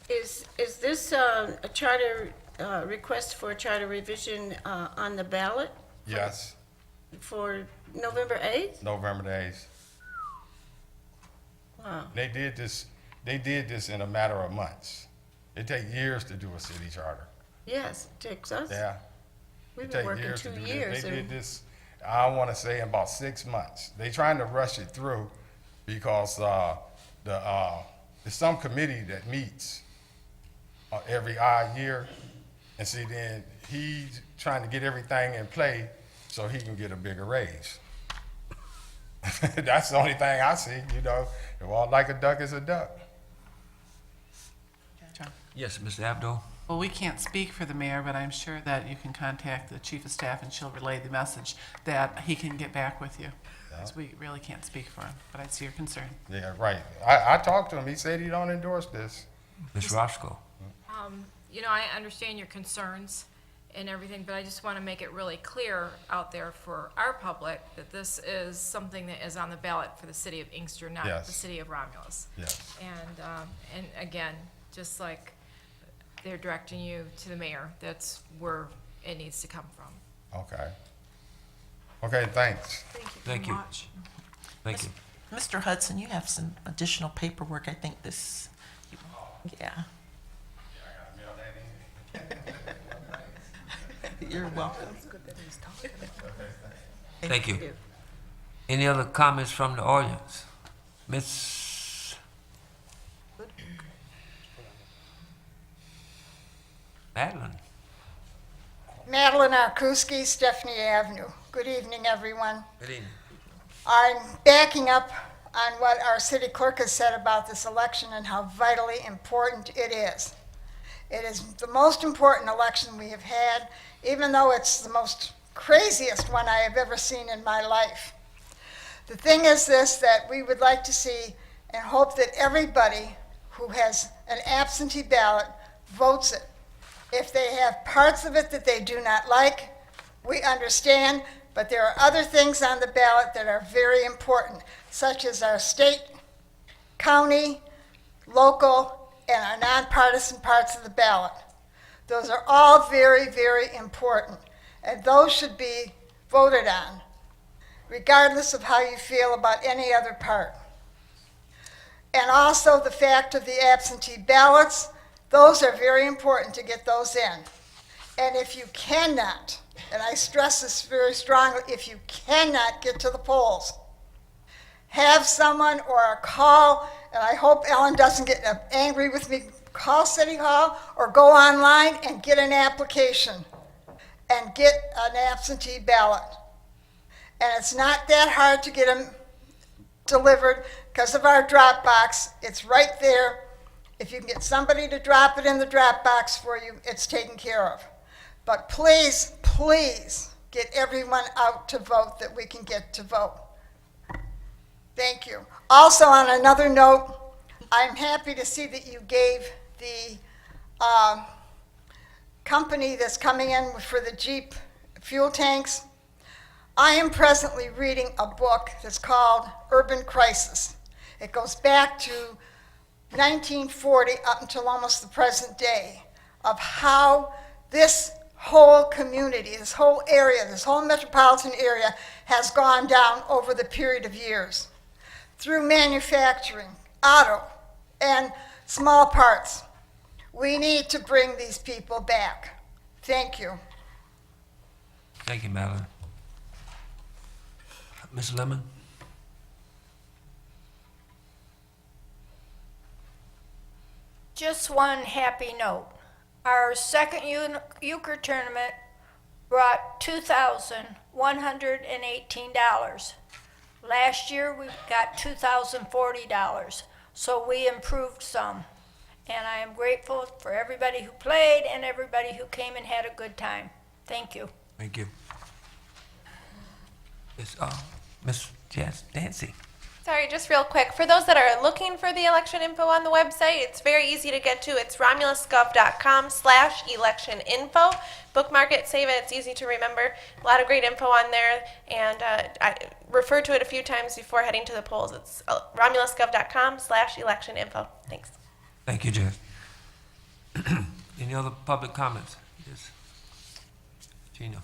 G: Is this a charter, request for a charter revision on the ballot
L: Yes,
G: for November 8th?
L: November the 8th.
G: Wow.
L: They did this in a matter of months. It take years to do a city charter.
G: Yes, it takes us.
L: Yeah.
G: We've
L: It
G: been
L: take
G: working
L: years
G: 2
L: to do
G: years.
L: this. They did
G: and-
L: this, I want to say, in about 6 months. They trying to rush it through because there's some committee that meets every odd year. And see, then he's trying to get everything in play so he can get a bigger raise. That's the only thing I see, Well, like a duck is a duck.
F: John?
D: Yes, Mr. Abdo?
F: Well, we can't speak for the mayor, but I'm sure that you can contact the chief of staff and she'll relay the message that he can get back with you. Because we really can't speak for him, but I see your concern.
L: Yeah, right. I talked to him. He said he don't endorse this.
D: Ms. Roscoe?
E: You know, I understand your concerns and everything, but I just want to make it really clear out there for our public that this is something that is on the ballot for the city of Inkster, not
L: Yes.
E: the city of Romulus.
L: Yes.
E: And again, just like they're directing you to the mayor, that's where it needs to come from.
L: Okay. Okay, thanks.
D: Thank you.
C: much.
D: Thank you.
B: Mr. Hudson, you have some additional paperwork, I think this, yeah. You're welcome.
D: Thank you. Any other comments from the audience? Ms. Madeline?
J: Madeline Arkuski, Stephanie Avenue. Good evening, everyone.
D: Good evening.
J: I'm backing up on what our city clerk has said about this election and how vitally important it is. It is the most important election we have had, even though it's the most craziest one I have ever seen in my life. The thing is this, that we would like to see and hope that everybody who has an absentee ballot votes it. If they have parts of it that they do not like, we understand, but there are other things on the ballot that are very important, such as our state, county, local, and our nonpartisan parts of the ballot. Those are all very, very important, and those should be voted on, regardless of how you feel about any other part. And also the fact of the absentee ballots, those are very important to get those in. And if you cannot, and I stress this very strongly, if you cannot get to the polls, have someone or call, and I hope Ellen doesn't get angry with me, call City Hall or go online and get an application and get an absentee ballot. And it's not that hard to get them delivered because of our drop box. It's right there. If you can get somebody to drop it in the drop box for you, it's taken care of. But please, please get everyone out to vote that we can get to vote. Thank you. Also, on another note, I'm happy to see that you gave the company that's coming in for the Jeep fuel tanks. I am presently reading a book that's called Urban Crisis. It goes back to 1940 up until almost the present day of how this whole community, this whole area, this whole metropolitan area has gone down over the period of years through manufacturing, auto, and small parts. We need to bring these people back. Thank you.
D: Thank you, Madeline. Ms. Lemon?
J: Just one happy note. Our second euchre tournament brought $2,118. Last year we got $2,040, so we improved some. And I am grateful for everybody who played and everybody who came and had a good time. Thank you.
D: Thank you. Ms. Dancy?
I: Sorry, just real quick. For those that are looking for the election info on the website, it's very easy to get to. It's romulusgov.com/electioninfo. Bookmark it, save it. It's easy to remember. A lot of great info on there, and I referred to it a few times before heading to the polls. It's romulusgov.com/electioninfo. Thanks.
D: Thank you, Jess. Any other public comments? Yes. Gina?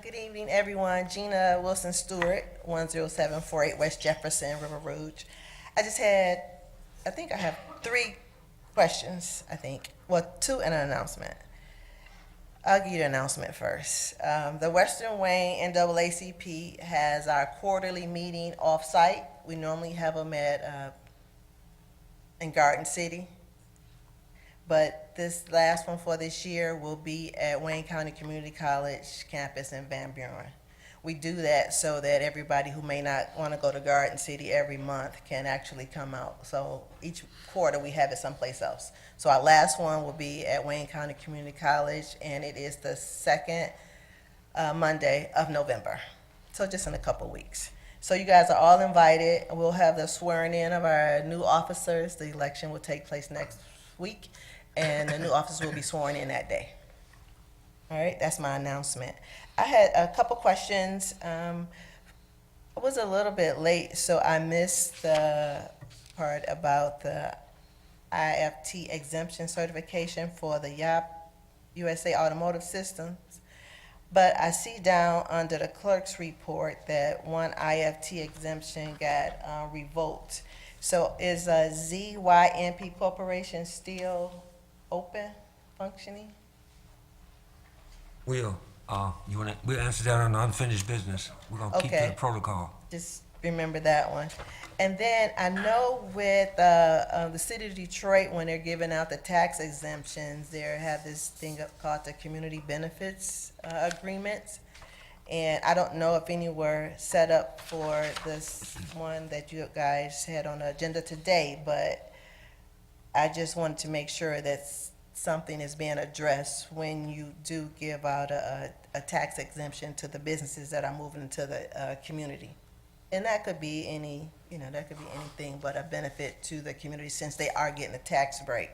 M: Good evening, everyone. Gina Wilson Stewart, 10748 West Jefferson, River Rouge. I think I have 3 questions, Well, 2 and an announcement. I'll give you the announcement first. The Western Wayne NAACP has our quarterly meeting off-site. We normally have them in Garden City. But this last one for this year will be at Wayne County Community College campus in Van Buren. we do that so that everybody who may not want to go to Garden City every month can actually come out. So each quarter, we have it someplace else. So our last one will be at Wayne County Community College, and it is the second Monday of November. So just in a couple weeks. So you guys are all invited. We'll have the swearing in of our new officers. The election will take place next week, and the new officers will be sworn in that day. All right, that's my announcement. I had a couple questions. I was a little bit late, so I missed the part about the IFT exemption certification for the YAP USA Automotive Systems. But I see down under the clerk's report that one IFT exemption got revoked. So is ZYNP Corporation still open, functioning?
D: We'll answer that on unfinished business. We're gonna keep to
M: Okay.
D: the protocol.
M: Just remember that one. And then I know with the city of Detroit, when they're giving out the tax exemptions, they have this thing called the community benefits agreements. And I don't know if any were set up for this one that you guys had on the agenda today, but I just wanted to make sure that something is being addressed when you do give out a tax exemption to the businesses that are moving into the community. And that could be any, that could be anything but a benefit to the community since they are getting a tax break.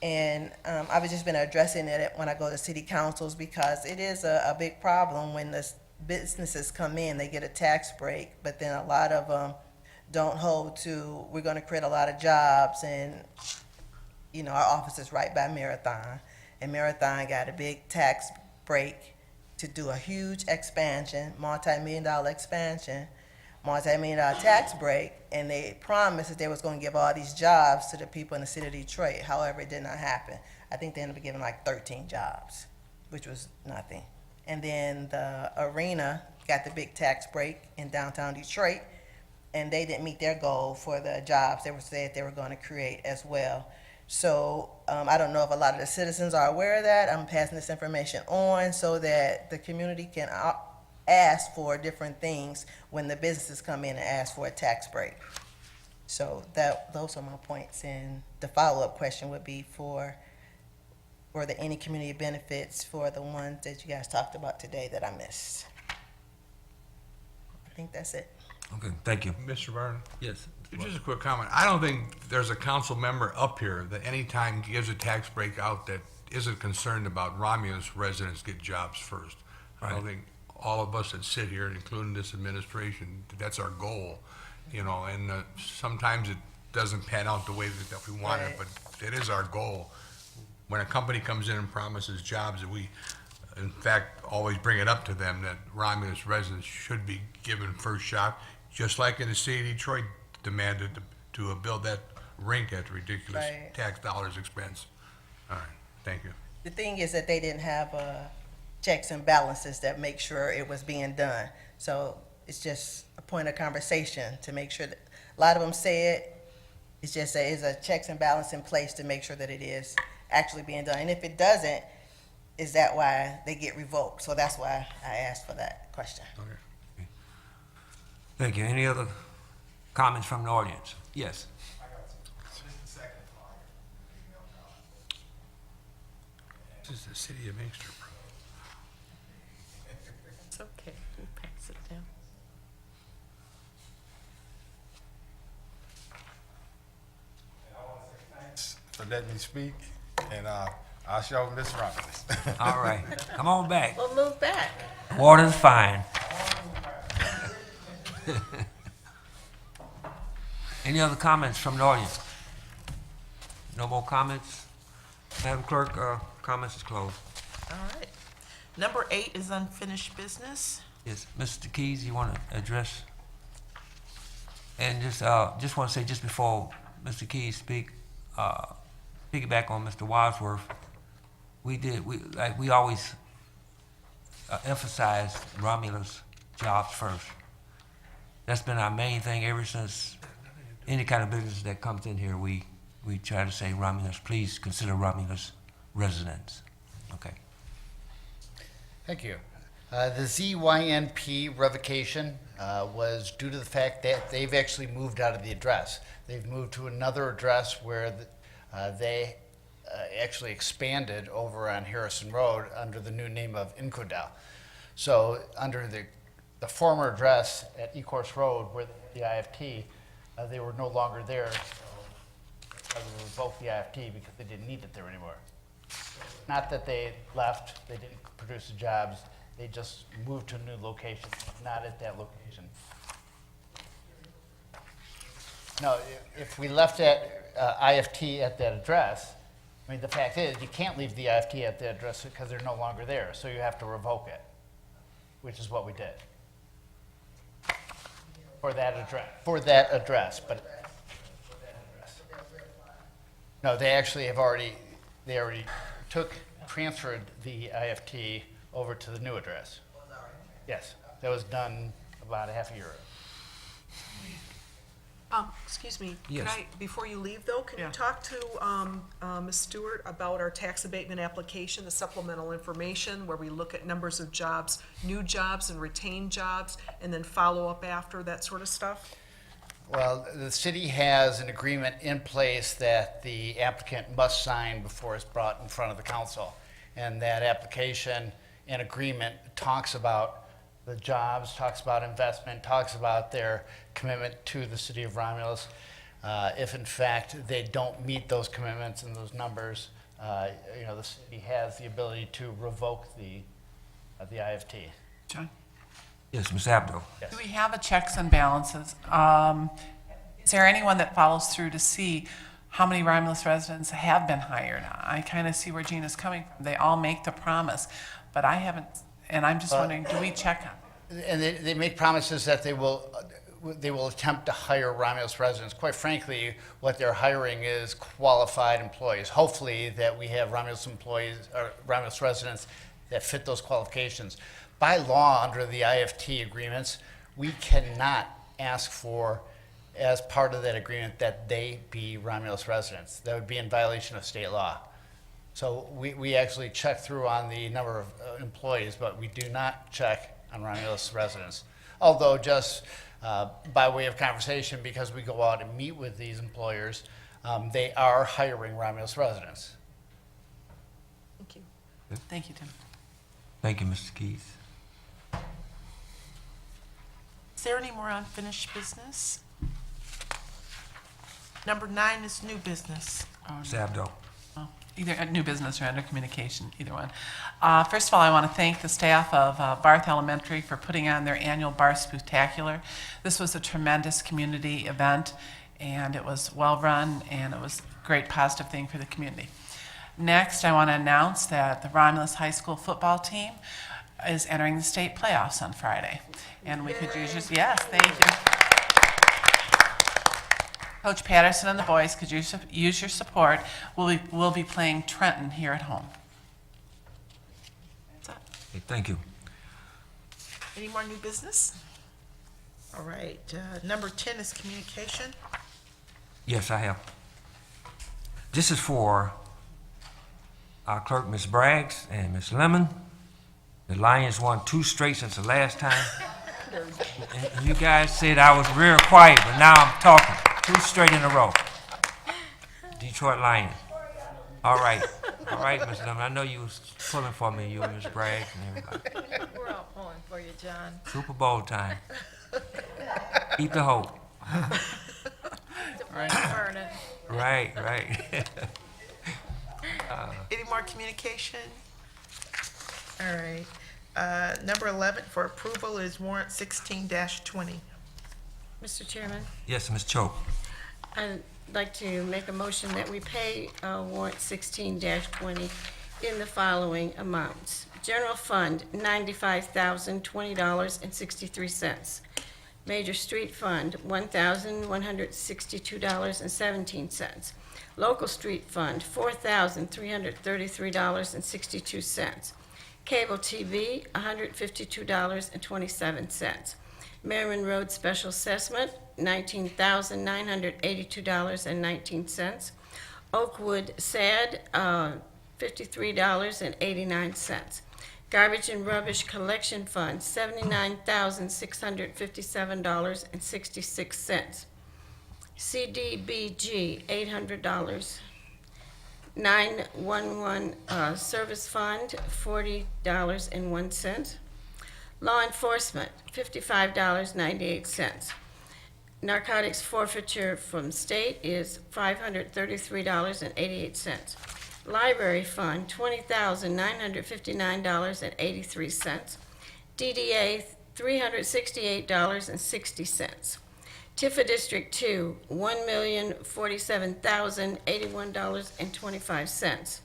M: And I've just been addressing it when I go to city councils because it is a big problem when the businesses come in, they get a tax break, but then a lot of them don't hold to, we're gonna create a lot of jobs and, our office is right by Marathon. And Marathon got a big tax break to do a huge expansion, multi-million-dollar expansion, multi-million-dollar tax break, and they promised that they was going to give all these jobs to the people in the city of Detroit. However, it did not happen. I think they ended up giving like 13 jobs, which was nothing. And then the arena got the big tax break in downtown Detroit, and they didn't meet their goal for the jobs they were said they were going to create as well. So I don't know if a lot of the citizens are aware of that. I'm passing this information on so that the community can ask for different things when the businesses come in and ask for a tax break. So those are my points. And the follow-up question would be were there any community benefits for the ones that you guys talked about today that I missed? I think that's it.
D: Okay, thank you.
A: Mr. Barton?
D: Yes.
A: Just a quick comment. I don't think there's a council member up here that anytime gives a tax break out that isn't concerned about Romulus residents get jobs first. I don't think all of us that sit here, including this administration, that's our goal, and sometimes it doesn't pan out the way that we want it, but it is our goal. When a company comes in and promises jobs, we, in fact, always bring it up to them that Romulus residents should be given first shot, just like in the city of Detroit demanded to build that rink at ridiculous tax dollars expense. All right, thank you.
M: The thing is that they didn't have checks and balances that make sure it was being done. So it's just a point of conversation to make sure that, a lot of them say it's just that it's a checks and balance in place to make sure that it is actually being done. And if it doesn't, is that why they get revoked? So that's why I asked for that question.
D: Okay. Thank you. Any other comments from the audience? Yes.
A: This is the city of Inkster.
C: It's okay, we'll pass it down.
L: For letting me speak, and I'll show Miss Romulus.
D: All right, come on back.
G: We'll move back.
D: Water's fine. Any other comments from the audience? No more comments? Madam Clerk, comments is closed.
B: All right. Number 8 is unfinished business.
D: Yes, Mr. Keys, you want to address? And just want to say, just before Mr. Keys speak, piggyback on Mr. Wadsworth, we always emphasize Romulus jobs first. That's been our main thing ever since any kind of business that comes in here, we try to say Romulus, please consider Romulus residents. Okay.
N: Thank you. The ZYNP revocation was due to the fact that they've actually moved out of the address. They've moved to another address where they actually expanded over on Harrison Road under the new name of Incodel. So under the former address at Ecorse Road where the IFT, they were no longer there. So they revoked the IFT because they didn't need it there anymore. Not that they left, they didn't produce the jobs, they just moved to a new location, not at that location. No, if we left that IFT at that address, I mean, the fact is, you can't leave the IFT at that address because they're no longer there, so you have to revoke it, which is what we did. For that address, no, they actually have already transferred the IFT over to the new address. Yes, that was done about a half a year ago.
C: Excuse me,
D: Yes.
C: before you leave though, can you talk to Ms. Stewart about our tax abatement application, the supplemental information, where we look at numbers of jobs, new jobs and retained jobs, and then follow up after, that sort of stuff?
N: Well, the city has an agreement in place that the applicant must sign before it's brought in front of the council. And that application and agreement talks about the jobs, talks about investment, talks about their commitment to the city of Romulus. If in fact they don't meet those commitments and those numbers, the city has the ability to revoke the IFT.
F: John?
D: Yes, Ms. Abdo.
F: Do we have a checks and balances? Is there anyone that follows through to see how many Romulus residents have been hired? I kind of see where Gina's coming from. They all make the promise, but I haven't, and I'm just wondering, do we check on?
N: And they make promises that they will attempt to hire Romulus residents. Quite frankly, what they're hiring is qualified employees. Hopefully that we have Romulus employees or Romulus residents that fit those qualifications. By law, under the IFT agreements, we cannot ask for, as part of that agreement, that they be Romulus residents. That would be in violation of state law. So we actually check through on the number of employees, but we do not check on Romulus residents. Although just by way of conversation, because we go out and meet with these employers, they are hiring Romulus residents.
C: Thank you.
F: Thank you, Tim.
D: Thank you, Mr. Keith.
B: Is there any more unfinished business? Number 9 is new business.
D: Ms. Abdo.
F: Oh, either new business or under communication, either one. First of all, I want to thank the staff of Barth Elementary for putting on their annual Barth Spectacular. This was a tremendous community event, and it was well-run, and it was a great positive thing for the community. Next, I want to announce that the Romulus High School football team is entering the state playoffs on Friday. And we could use your, yes, thank you. Coach Patterson and the boys could use your support. We'll be playing Trenton here at home. That's it.
D: Okay, thank you.
B: Any more new business? All right, number 10 is communication.
D: Yes, I have. This is for our clerk, Ms. Braggs, and Ms. Lemon. The Lions won 2 straight since the last time. And you guys said I was real quiet, but now I'm talking. 2 straight in a row. Detroit Lions. All right, Ms. Lemon. I know you was pulling for me, you and Ms. Braggs and everybody.
E: We're all pulling for you, John.
D: Super Bowl time. Eat the hope.
E: To flame burn it.
D: Right.
B: Any more communication? All right. Number 11 for approval is warrant 16-20.
G: Mr. Chairman,
D: Yes, Ms. Choate.
G: I'd like to make a motion that we pay warrant 16-20 in the following amounts. General Fund, $95,020.63. Major Street Fund, $1,162.17. Local Street Fund, $4,333.62. Cable TV, $152.27. Merriman Road Special Assessment, $19,982.19. Oakwood SAD, $53.89. Garbage and Rubbish Collection Fund, $79,657.66. CDBG, $800. 911 Service Fund, $40.01. Law Enforcement, $55.98. Narcotics forfeiture from state is $533.88. Library Fund, $20,959.83. DDA, $368.60. Tifa District 2, $1,047,081.25.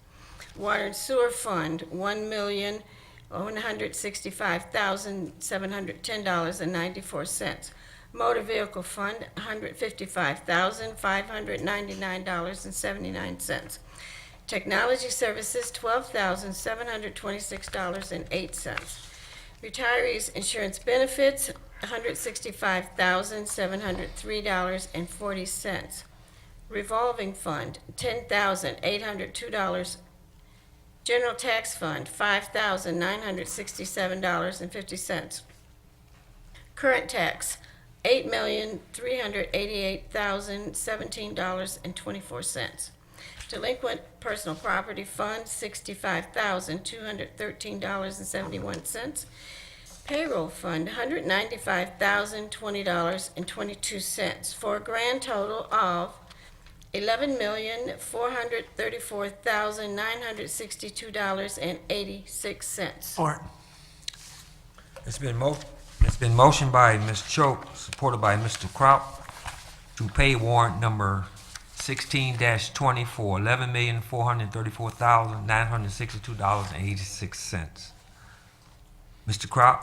G: Water and Sewer Fund, $1,165,710.94. Motor Vehicle Fund, $155,599.79. Technology Services, $12,726.08. Retirees Insurance Benefits, $165,703.40. Revolving Fund, $10,802. General Tax Fund, $5,967.50. Current Tax, $8,388,017.24. Delinquent Personal Property Fund, $65,213.71. Payroll Fund, $195,020.22, for a grand total of $11,434,962.86.
B: Support.
D: It's been motioned by Ms. Choate, supported by Mr. Kraut, to pay warrant number 16-20 for $11,434,962.86. Mr. Kraut,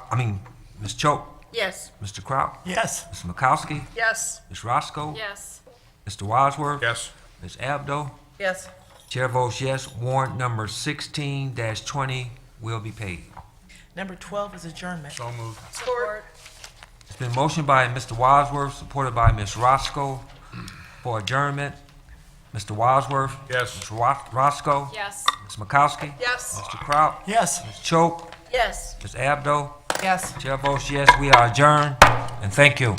D: Ms. Choate,
G: Yes.
D: Mr. Kraut,
B: Yes.
D: Ms. Makowski,
C: Yes.
D: Ms. Roscoe,
E: Yes.
D: Mr. Wadsworth,
A: Yes.
D: Ms. Abdo.
B: Yes.
D: Chair votes yes. Warrant number 16-20 will be paid.
B: Number 12 is adjournment.
A: So moved.
C: Support.
D: It's been motioned by Mr. Wadsworth, supported by Ms. Roscoe, for adjournment. Mr. Wadsworth?
A: Yes.
D: Ms. Roscoe?
E: Yes.
D: Ms. Makowski?
C: Yes.
D: Mr. Kraut?
B: Yes.
D: Ms. Choate?
G: Yes.
D: Ms. Abdo?
B: Yes.
D: Chair votes yes. We are adjourned, and thank you.